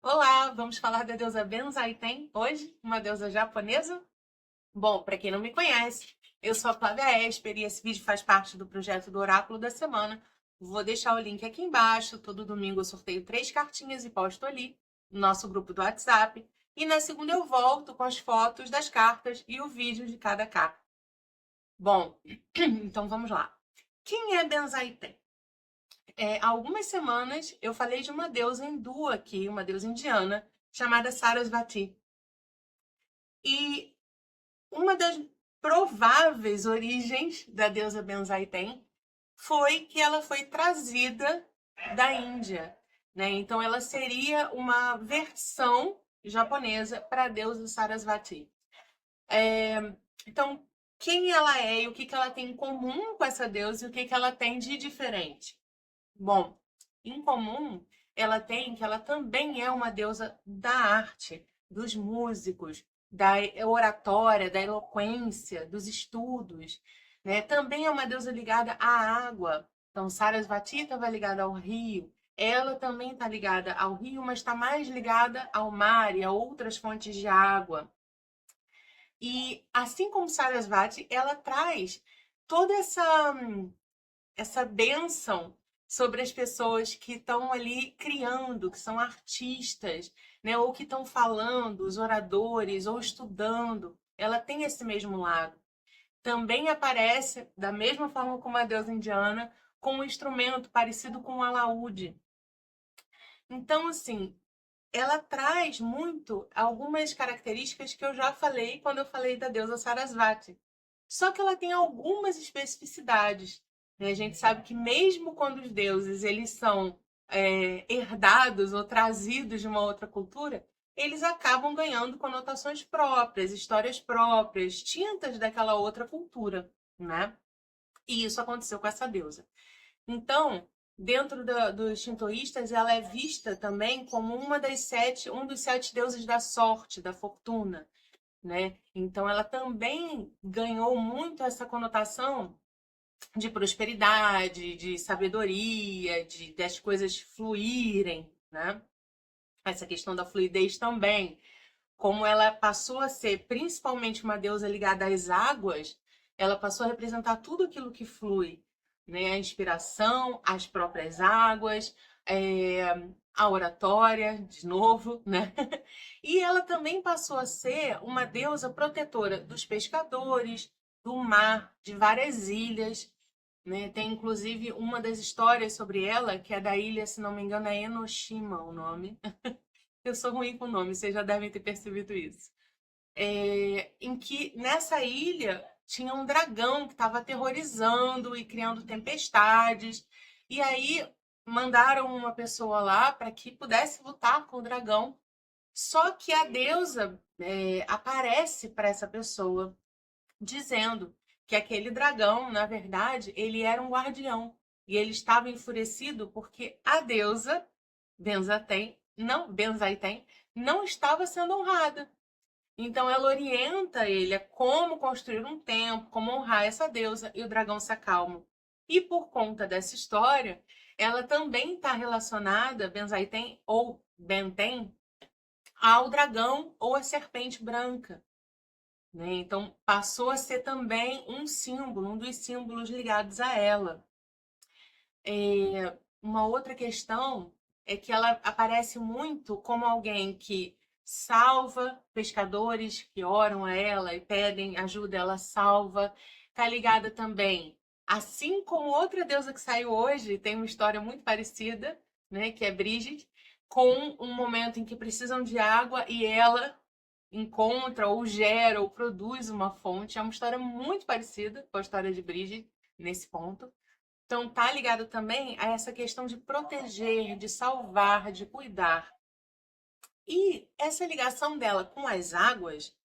Olá, vamos falar da deusa Benzaiten hoje, uma deusa japonesa? Bom, para quem não me conhece, eu sou a Flávia Esper e esse vídeo faz parte do projeto do Oráculo da Semana. Vou deixar o link aqui embaixo. Todo domingo eu sorteio 3 cartinhas e posto ali no nosso grupo do WhatsApp. E na segunda eu volto com as fotos das cartas e o vídeo de cada carta. Bom, então vamos lá. Quem é Benzaiten? Há algumas semanas eu falei de uma deusa hindu aqui, uma deusa indiana, chamada Sarasvati. E uma das prováveis origens da deusa Benzaiten foi que ela foi trazida da Índia, né? Então ela seria uma versão japonesa para a deusa Sarasvati. Então, quem ela é e o que que ela tem em comum com essa deusa e o que que ela tem de diferente? Bom, em comum, ela tem que ela também é uma deusa da arte, dos músicos, da oratória, da eloquência, dos estudos, né? Também é uma deusa ligada à água. Então, Sarasvati estava ligada ao rio. Ela também está ligada ao rio, mas está mais ligada ao mar e a outras fontes de água. E assim como Sarasvati, ela traz toda essa bênção sobre as pessoas que estão ali criando, que são artistas, né? Ou que estão falando, os oradores, ou estudando. Ela tem esse mesmo lado. Também aparece, da mesma forma como a deusa indiana, com um instrumento parecido com o alaúde. Então, assim, ela traz muito algumas características que eu já falei quando eu falei da deusa Sarasvati. Só que ela tem algumas especificidades, né? A gente sabe que mesmo quando os deuses eles são herdados ou trazidos de uma outra cultura, eles acabam ganhando conotações próprias, histórias próprias, tintas daquela outra cultura, né? E isso aconteceu com essa deusa. Então, dentro dos shintoístas, ela é vista também como um dos 7 deuses da sorte, da fortuna, né? Então, ela também ganhou muito essa conotação de prosperidade, de sabedoria, das coisas fluírem, né? Essa questão da fluidez também. Como ela passou a ser principalmente uma deusa ligada às águas, ela passou a representar tudo aquilo que flui, né? A inspiração, as próprias águas, a oratória, de novo, né? E ela também passou a ser uma deusa protetora dos pescadores, do mar, de várias ilhas, né? Tem inclusive uma das histórias sobre ela, que é da ilha, se não me engano, é Enoshima o nome. Eu sou ruim com nome, vocês já devem ter percebido isso. Em que nessa ilha tinha um dragão que estava aterrorizando e criando tempestades. E aí mandaram uma pessoa lá para que pudesse lutar com o dragão. Só que a deusa aparece para essa pessoa dizendo que aquele dragão, na verdade, ele era um guardião. E ele estava enfurecido porque a deusa Benzaiten não estava sendo honrada. Então ela orienta ele a como construir um templo, como honrar essa deusa, e o dragão se acalma. E por conta dessa história, ela também está relacionada, Benzaiten ou Benten, ao dragão ou à serpente branca, né? Então passou a ser também um símbolo, um dos símbolos ligados a ela. Uma outra questão é que ela aparece muito como alguém que salva pescadores que oram a ela e pedem ajuda, ela salva. Está ligada também, assim como outra deusa que saiu hoje, tem uma história muito parecida, né, que é Brígide, com um momento em que precisam de água e ela encontra ou gera ou produz uma fonte. É uma história muito parecida com a história de Brígide nesse ponto. Então, tá ligado também a essa questão de proteger, de salvar, de cuidar. E essa ligação dela com as águas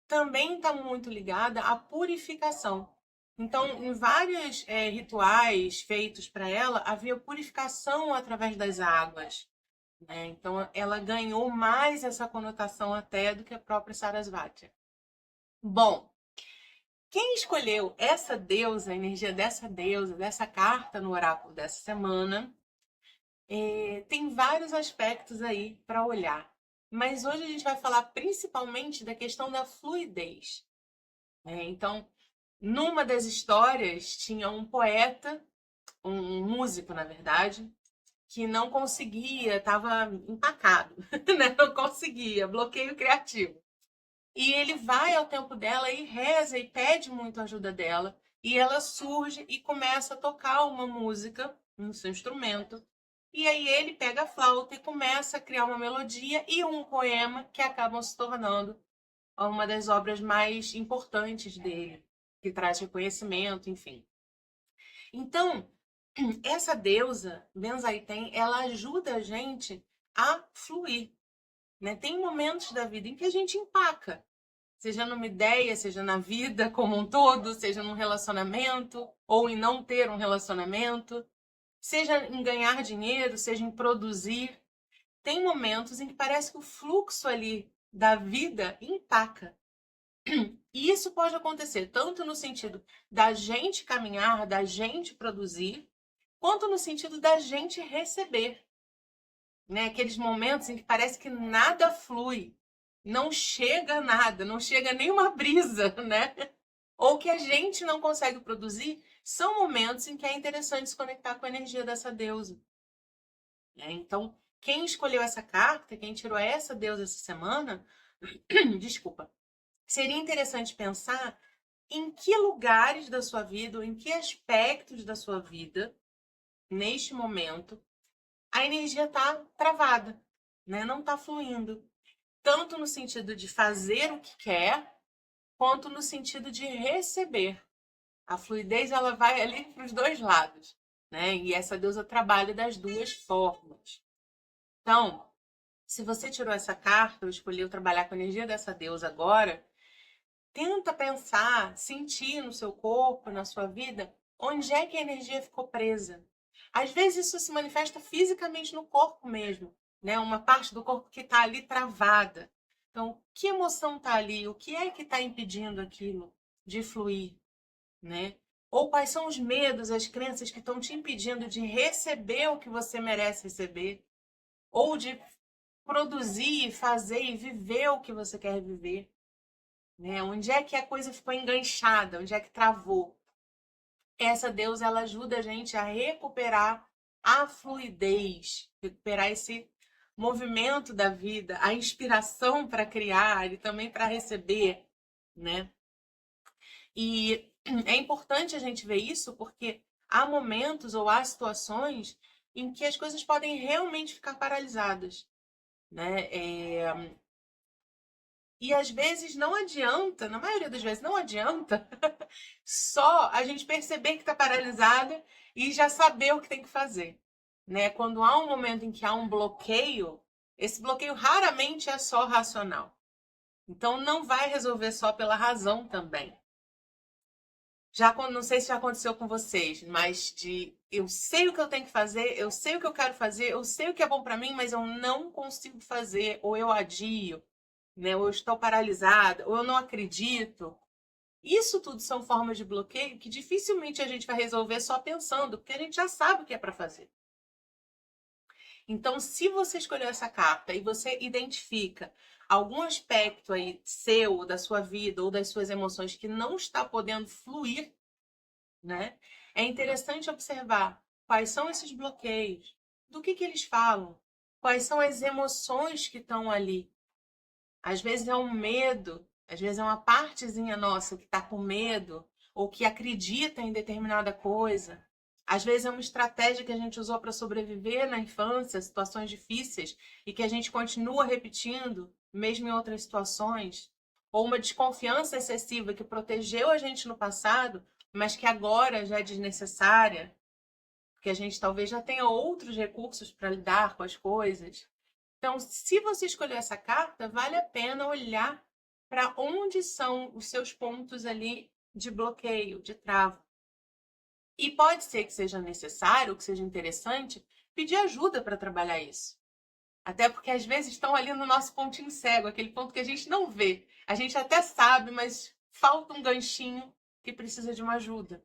também está muito ligada à purificação. Então, em vários rituais feitos para ela, havia purificação através das águas, né? Então, ela ganhou mais essa conotação até do que a própria Sarasvati. Bom, quem escolheu essa deusa, a energia dessa deusa, dessa carta no oráculo dessa semana, tem vários aspectos aí para olhar. Mas hoje a gente vai falar principalmente da questão da fluidez. Então, numa das histórias, tinha um poeta, um músico, na verdade, que não conseguia, estava empacado, né? Não conseguia, bloqueio criativo. E ele vai ao tempo dela e reza e pede muito a ajuda dela. E ela surge e começa a tocar uma música no seu instrumento. E aí ele pega a flauta e começa a criar uma melodia e um poema que acabam se tornando uma das obras mais importantes dele, que traz reconhecimento, enfim. Então, essa deusa, Benzaiten, ela ajuda a gente a fluir, né? Tem momentos da vida em que a gente empaca, seja numa ideia, seja na vida como um todo, seja num relacionamento ou em não ter um relacionamento, seja em ganhar dinheiro, seja em produzir. Tem momentos em que parece que o fluxo ali da vida empaca. E isso pode acontecer tanto no sentido da gente caminhar, da gente produzir, quanto no sentido da gente receber, né? Aqueles momentos em que parece que nada flui, não chega nada, não chega nenhuma brisa, né? Ou que a gente não consegue produzir, são momentos em que é interessante se conectar com a energia dessa deusa. Então, quem escolheu essa carta, quem tirou essa deusa essa semana, desculpa, seria interessante pensar em que lugares da sua vida, ou em que aspectos da sua vida, neste momento, a energia está travada, né? Não está fluindo. Tanto no sentido de fazer o que quer, quanto no sentido de receber. A fluidez ela vai ali para os dois lados, né? E essa deusa trabalha das duas formas. Então, se você tirou essa carta ou escolheu trabalhar com a energia dessa deusa agora, tenta pensar, sentir no seu corpo, na sua vida, onde é que a energia ficou presa. Às vezes isso se manifesta fisicamente no corpo mesmo, né? Uma parte do corpo que está ali travada. Então, que emoção está ali? O que é que está impedindo aquilo de fluir, né? Ou quais são os medos, as crenças que estão te impedindo de receber o que você merece receber? Ou de produzir, fazer e viver o que você quer viver? Né? Onde é que a coisa ficou enganchada? Onde é que travou? Essa deusa ela ajuda a gente a recuperar a fluidez, recuperar esse movimento da vida, a inspiração para criar e também para receber, né? E é importante a gente ver isso porque há momentos ou há situações em que as coisas podem realmente ficar paralisadas, né? E às vezes não adianta, na maioria das vezes não adianta, só a gente perceber que está paralisada e já saber o que tem que fazer, né? Quando há um momento em que há um bloqueio, esse bloqueio raramente é só racional. Então não vai resolver só pela razão também. Já não sei se já aconteceu com vocês, mas de eu sei o que eu tenho que fazer, eu sei o que eu quero fazer, eu sei o que é bom para mim, mas eu não consigo fazer, ou eu adio, né? Ou eu estou paralisada, ou eu não acredito. Isso tudo são formas de bloqueio que dificilmente a gente vai resolver só pensando, porque a gente já sabe o que é para fazer. Então, se você escolheu essa carta e você identifica algum aspecto aí seu, da sua vida ou das suas emoções que não está podendo fluir, né? É interessante observar quais são esses bloqueios, do que eles falam, quais são as emoções que estão ali. Às vezes é um medo, às vezes é uma partezinha nossa que está com medo ou que acredita em determinada coisa. Às vezes é uma estratégia que a gente usou para sobreviver na infância, situações difíceis, e que a gente continua repetindo, mesmo em outras situações. Ou uma desconfiança excessiva que protegeu a gente no passado, mas que agora já é desnecessária, porque a gente talvez já tenha outros recursos para lidar com as coisas. Então, se você escolher essa carta, vale a pena olhar para onde são os seus pontos ali de bloqueio, de trava. E pode ser que seja necessário, que seja interessante, pedir ajuda para trabalhar isso. Até porque às vezes estão ali no nosso pontinho cego, aquele ponto que a gente não vê. A gente até sabe, mas falta um ganchinho que precisa de uma ajuda.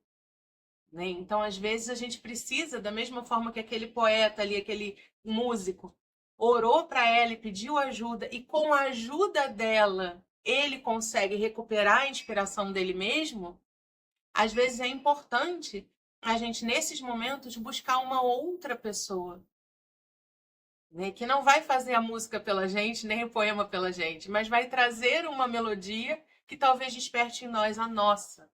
né? Então, às vezes, a gente precisa, da mesma forma que aquele poeta ali, aquele músico, orou para ela e pediu ajuda, e com a ajuda dela, ele consegue recuperar a inspiração dele mesmo. Às vezes é importante a gente, nesses momentos, buscar uma outra pessoa, né? Que não vai fazer a música pela gente, nem o poema pela gente, mas vai trazer uma melodia que talvez desperte em nós a nossa,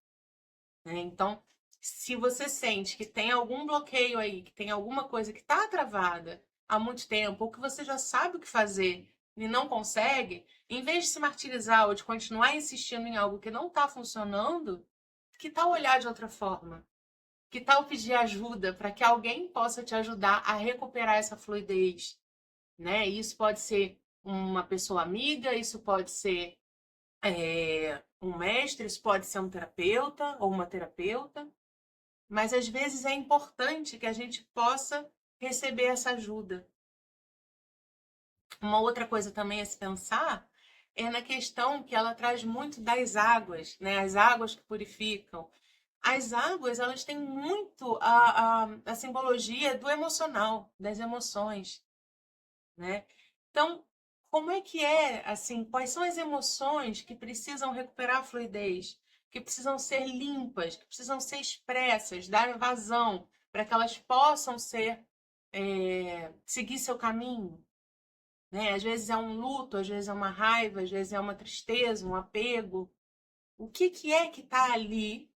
né? Então, se você sente que tem algum bloqueio aí, que tem alguma coisa que está travada há muito tempo, ou que você já sabe o que fazer e não consegue, em vez de se martirizar ou de continuar insistindo em algo que não está funcionando, que tal olhar de outra forma? Que tal pedir ajuda para que alguém possa te ajudar a recuperar essa fluidez, né? Isso pode ser uma pessoa amiga, isso pode ser um mestre, isso pode ser um terapeuta ou uma terapeuta, mas às vezes é importante que a gente possa receber essa ajuda. Uma outra coisa também a se pensar é na questão que ela traz muito das águas, né? As águas que purificam. As águas, elas têm muito a simbologia do emocional, das emoções, né? Então, como é, assim, quais são as emoções que precisam recuperar a fluidez, que precisam ser limpas, que precisam ser expressas, dar vazão, para que elas possam seguir seu caminho, né? Às vezes é um luto, às vezes é uma raiva, às vezes é uma tristeza, um apego. O que é que está ali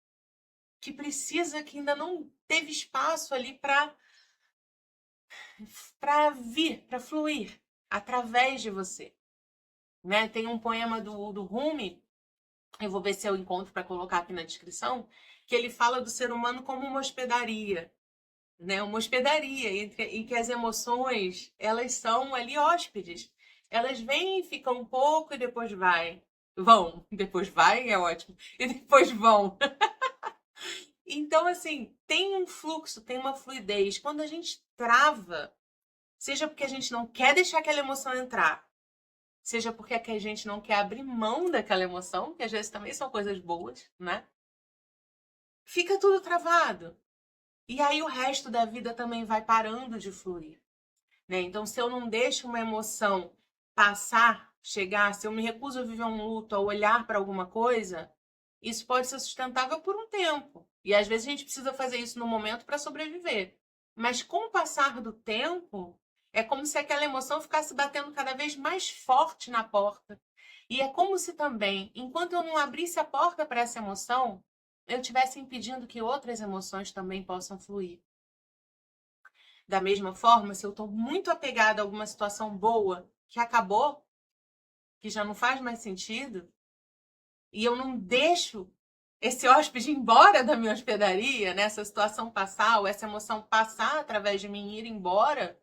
que precisa, que ainda não teve espaço ali para vir, para fluir através de você, né? Tem um poema do Rumi, eu vou ver se eu encontro para colocar aqui na descrição, que ele fala do ser humano como uma hospedaria, né? Uma hospedaria em que as emoções, elas são ali hóspedes. Elas vêm, ficam um pouco e depois vão, depois vai, é ótimo, e depois vão. Então, assim, tem um fluxo, tem uma fluidez. Quando a gente trava, seja porque a gente não quer deixar aquela emoção entrar, seja porque a gente não quer abrir mão daquela emoção, que às vezes também são coisas boas, né? Fica tudo travado. E aí o resto da vida também vai parando de fluir, né? Então, se eu não deixo uma emoção passar, chegar, se eu me recuso a viver um luto, a olhar para alguma coisa, isso pode ser sustentável por um tempo. E às vezes a gente precisa fazer isso no momento para sobreviver. Mas com o passar do tempo, é como se aquela emoção ficasse batendo cada vez mais forte na porta. E é como se também, enquanto eu não abrisse a porta para essa emoção, eu estivesse impedindo que outras emoções também possam fluir. Da mesma forma, se eu estou muito apegada a alguma situação boa que acabou, que já não faz mais sentido, e eu não deixo esse hóspede ir embora da minha hospedaria, né? Essa situação passar, ou essa emoção passar através de mim ir embora,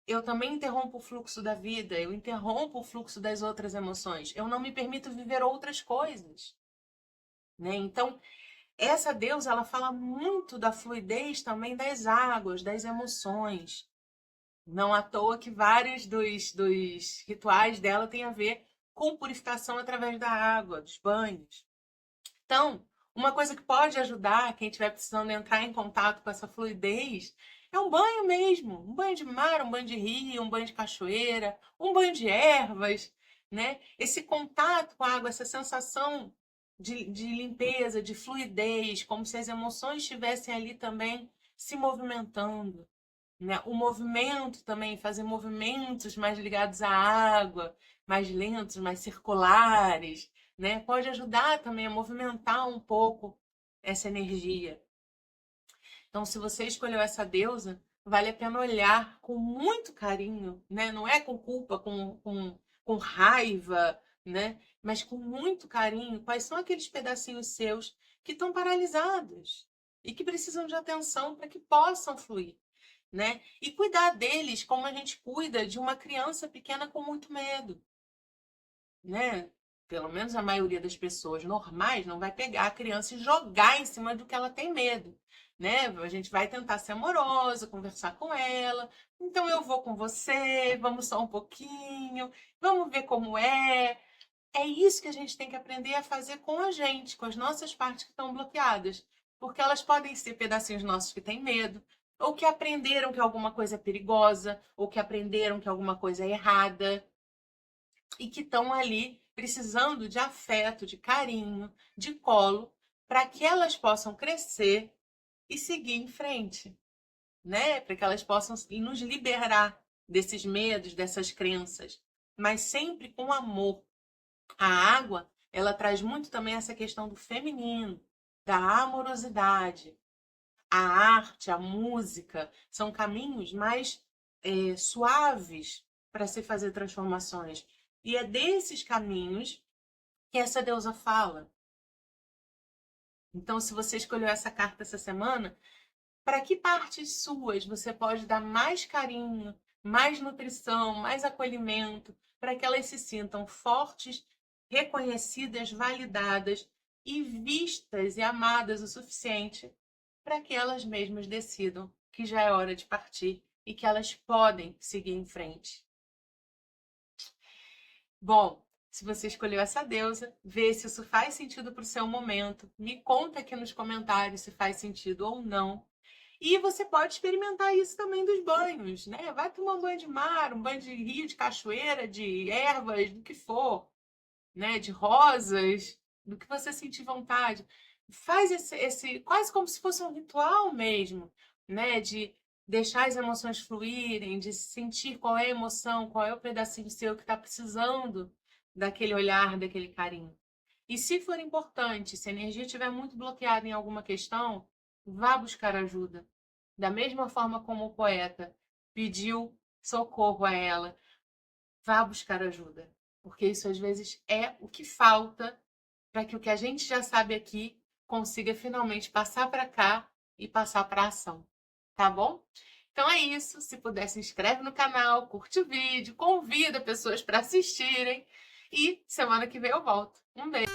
eu também interrompo o fluxo da vida, eu interrompo o fluxo das outras emoções. Eu não me permito viver outras coisas, né? Então, essa deusa, ela fala muito da fluidez também das águas, das emoções. Não à toa que vários dos rituais dela têm a ver com purificação através da água, dos banhos. Então, uma coisa que pode ajudar quem estiver precisando entrar em contato com essa fluidez é um banho mesmo. Um banho de mar, um banho de rio, um banho de cachoeira, um banho de ervas, né? Esse contato com a água, essa sensação de limpeza, de fluidez, como se as emoções estivessem ali também se movimentando, né? O movimento também, fazer movimentos mais ligados à água, mais lentos, mais circulares, né? Pode ajudar também a movimentar um pouco essa energia. Então, se você escolheu essa deusa, vale a pena olhar com muito carinho, né? Não é com culpa, com raiva, né? Mas com muito carinho, quais são aqueles pedacinhos seus que estão paralisados e que precisam de atenção para que possam fluir, né? E cuidar deles como a gente cuida de uma criança pequena com muito medo, né? Pelo menos a maioria das pessoas normais não vai pegar a criança e jogar em cima do que ela tem medo, né? A gente vai tentar ser amorosa, conversar com ela. Então eu vou com você, vamos só um pouquinho, vamos ver como é. É isso que a gente tem que aprender a fazer com a gente, com as nossas partes que estão bloqueadas. porque elas podem ser pedacinhos nossos que têm medo, ou que aprenderam que alguma coisa é perigosa, ou que aprenderam que alguma coisa é errada, e que estão ali precisando de afeto, de carinho, de colo, para que elas possam crescer e seguir em frente, né? Para que elas possam nos liberar desses medos, dessas crenças, mas sempre com amor. A água, ela traz muito também essa questão do feminino, da amorosidade. A arte, a música, são caminhos mais suaves para se fazer transformações. E é desses caminhos que essa deusa fala. Então, se você escolheu essa carta essa semana, para que partes suas você pode dar mais carinho, mais nutrição, mais acolhimento, para que elas se sintam fortes, reconhecidas, validadas e vistas e amadas o suficiente para que elas mesmas decidam que já é hora de partir e que elas podem seguir em frente. Bom, se você escolheu essa deusa, vê se isso faz sentido para o seu momento. Me conta aqui nos comentários se faz sentido ou não. E você pode experimentar isso também dos banhos, né? Vai tomar um banho de mar, um banho de rio, de cachoeira, de ervas, do que for, né? De rosas, do que você sentir vontade. Faz esse quase como se fosse um ritual mesmo, né? De deixar as emoções fluírem, de sentir qual é a emoção, qual é o pedacinho seu que está precisando daquele olhar, daquele carinho. E se for importante, se a energia estiver muito bloqueada em alguma questão, vá buscar ajuda. Da mesma forma como o poeta pediu socorro a ela, vá buscar ajuda. Porque isso às vezes é o que falta para que o que a gente já sabe aqui consiga finalmente passar para cá e passar para a ação. Tá bom? Então é isso. Se puder, se inscreve no canal, curte o vídeo, convida pessoas para assistirem. E semana que vem eu volto. Um beijo!